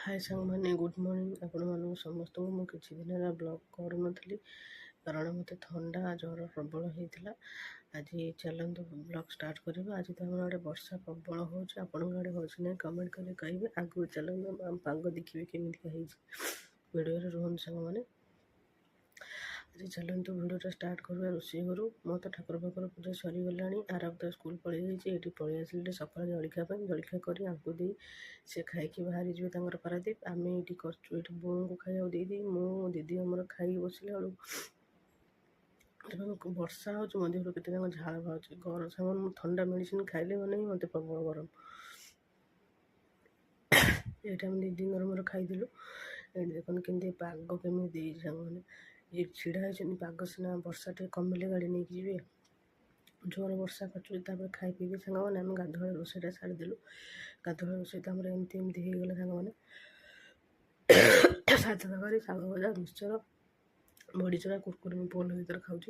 हाय सांगमाने good morning आपण मानक समस्त मु किछि दिन रा ब्लॉग करू नथली कारण मते ठंडा ज्वर प्रबल होइतिला। आज चलंतु ब्लॉग स्टार्ट करबा। आज तो हमर वर्षा प्रबल होछ, आपण गाडे होछ नै कमेंट करे कहिबे। आगु चलंतु हम पाग देखिबे केमिति हेछि वीडियो रे रोहन सांगमाने। आज चलंतु वीडियो स्टार्ट करबा। रोषे करू मो तो ठाकुर पाकर पूजा सरी गलानी। आरब तो स्कूल पळै जाइछि। एठी पळै आसिले सकाळ जळखिया करी आंकु दे से खाइकी बाहरी जिवे तांकर पारादीप। आमे एठी करछु, एठी बोन को खाइया दे दी मो दीदी हमर खाइ बसिला बेलू वर्षा होछ। मो देहरु केते जंग झाळ बाउछि। घर सामान ठंडा मेडिसिन खाइले माने मते प्रबल गरम। एठी हम दीदी मोर खाइ दिलु। एठी देखन केंदे पाग केमि देइ संग माने ये छिड़ा है पाग सिना वर्षा टे कमिले गाड़ी नहीं जीवे। जोर वर्षा कचुरी तापर खाई पी सांग मैंने आम गाधुआ रोषेटा छाड़देलु। गाधुआ रोषे तो आम एमती एमती होगला सांग मैंने साधा तरकारी शाग भजा मिक्सचर बड़ी चूरा कुरकुरी पुल भर खाऊँ।